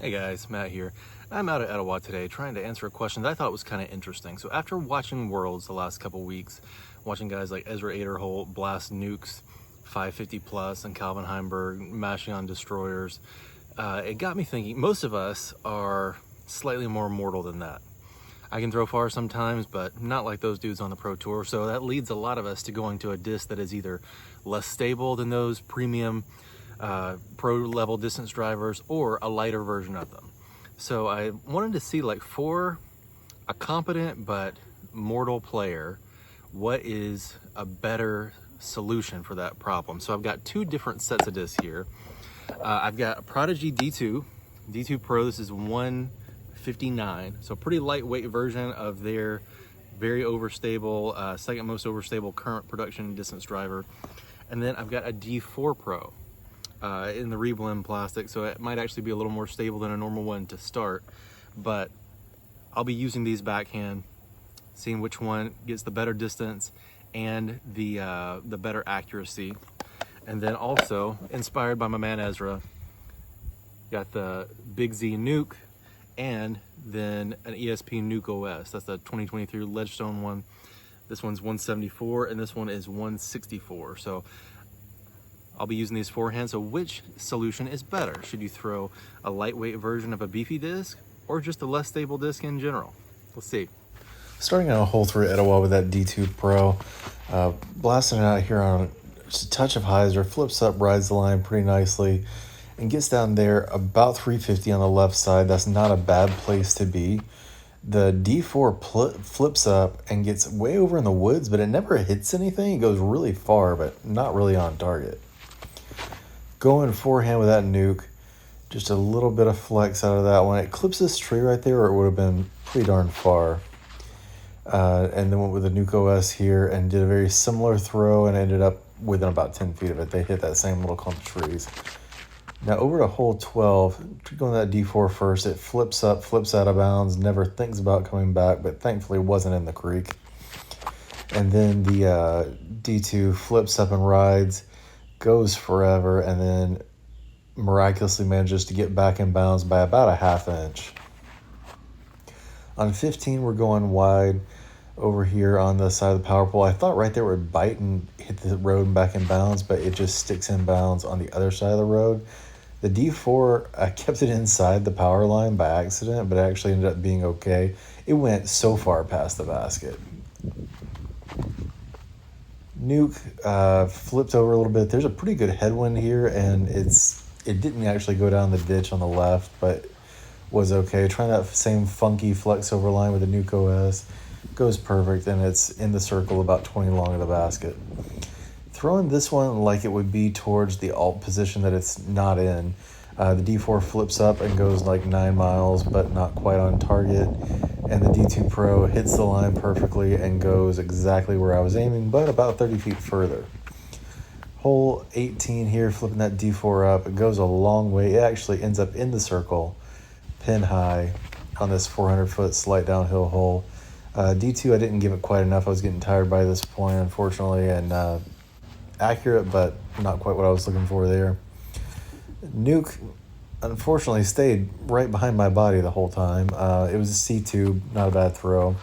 Hey guys, Matt here. I'm out at Etowah today trying to answer a question that I thought was kind of interesting. So after watching Worlds the last couple weeks, watching guys like Ezra Aderholt blast nukes 550 plus and Calvin Heimberg mashing on destroyers, it got me thinking most of us are slightly more mortal than that. I can throw far sometimes, but not like those dudes on the Pro Tour. So that leads a lot of us to going to a disc that is either less stable than those premium pro level distance drivers or a lighter version of them. So I wanted to see, like, for a competent but mortal player, what is a better solution for that problem. So I've got two different sets of discs here. I've got a Prodigy D2 Pro. This is 159, so pretty lightweight version of their very overstable, second most overstable current production distance driver. And then I've got a D4 Pro in the reblend plastic, so it might actually be a little more stable than a normal one to start, but I'll be using these backhand, seeing which one gets the better distance and the better accuracy. And then also, inspired by my man Ezra, got the Big Z Nuke and then an ESP Nuke OS. That's the 2023 Ledgestone one. This one's 174 and this one is 164. So I'll be using these forehand. So which solution is better? Should you throw a lightweight version of a beefy disc or just a less stable disc in general? Let's see. Starting on a hole 3 Etowah with that D2 Pro, blasting it out here on just a touch of hyzer, flips up, rides the line pretty nicely, and gets down there about 350 on the left side. That's not a bad place to be. The D4 flips up and gets way over in the woods, but it never hits anything. It goes really far, but not really on target. Going forehand with that nuke, just a little bit of flex out of that one. It clips this tree right there, or it would have been pretty darn far. And then went with the Nuke OS here and did a very similar throw and ended up within about 10 feet of it. They hit that same little clump of trees. Now over to hole 12, going that D4 first, it flips up, flips out of bounds, never thinks about coming back, but thankfully wasn't in the creek. And then the D2 flips up and rides, goes forever, and then miraculously manages to get back in bounds by about a half inch. On 15, we're going wide over here on the side of the power pole. I thought right there it would bite and hit the road and back in bounds, but it just sticks in bounds on the other side of the road. The D4, I kept it inside the power line by accident, but it actually ended up being okay. It went so far past the basket. Nuke flipped over a little bit. There's a pretty good headwind here, and it didn't actually go down the ditch on the left, but was okay. Trying that same funky flex over line with the Nuke OS. Goes perfect, and it's in the circle about 20 long of the basket. Throwing this one like it would be towards the alt position that it's not in. The D4 flips up and goes like 9 miles, but not quite on target. And the D2 Pro hits the line perfectly and goes exactly where I was aiming, but about 30 feet further. Hole 18 here, flipping that D4 up. It goes a long way. It actually ends up in the circle, pin high, on this 400-foot slight downhill hole. D2, I didn't give it quite enough. I was getting tired by this point, unfortunately, and accurate, but not quite what I was looking for there. Nuke, unfortunately, stayed right behind my body the whole time. It was a C2, not a bad throw.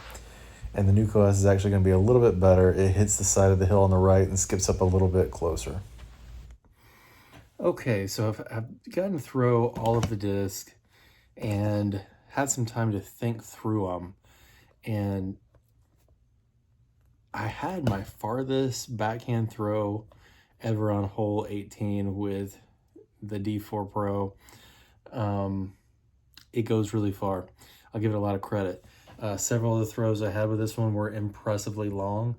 And the Nuke OS is actually going to be a little bit better. It hits the side of the hill on the right and skips up a little bit closer. Okay, so I've gotten to throw all of the disc and had some time to think through them. And I had my farthest backhand throw ever on hole 18 with the D4 Pro. It goes really far. I'll give it a lot of credit. Several of the throws I had with this one were impressively long,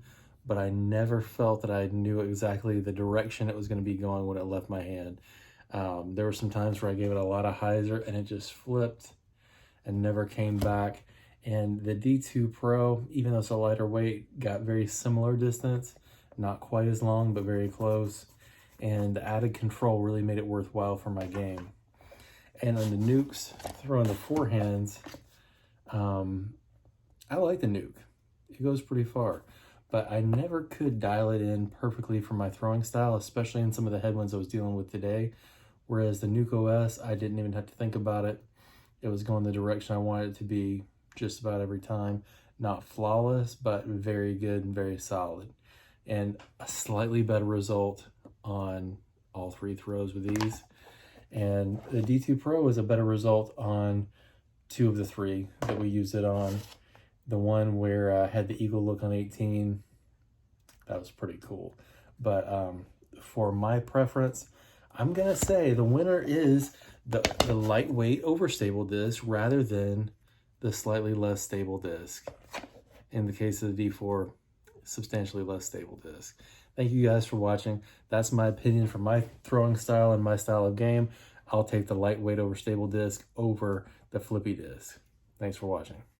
but I never felt that I knew exactly the direction it was going to be going when it left my hand. There were some times where I gave it a lot of hyzer and it just flipped and never came back. And the D2 Pro, even though it's a lighter weight, got very similar distance, not quite as long, but very close. And the added control really made it worthwhile for my game. And on the nukes, throwing the forehands, I like the nuke. It goes pretty far. But I never could dial it in perfectly for my throwing style, especially in some of the headwinds I was dealing with today. Whereas the Nuke OS, I didn't even have to think about it. It was going the direction I wanted it to be just about every time. Not flawless, but very good and very solid. And a slightly better result on all 3 throws with these. And the D2 Pro is a better result on 2 of the 3 that we used it on. The one where I had the eagle look on 18, that was pretty cool. But for my preference, I'm going to say the winner is the lightweight overstable disc rather than the slightly less stable disc. In the case of the D4, substantially less stable disc. Thank you guys for watching. That's my opinion for my throwing style and my style of game. I'll take the lightweight overstable disc over the flippy disc. Thanks for watching.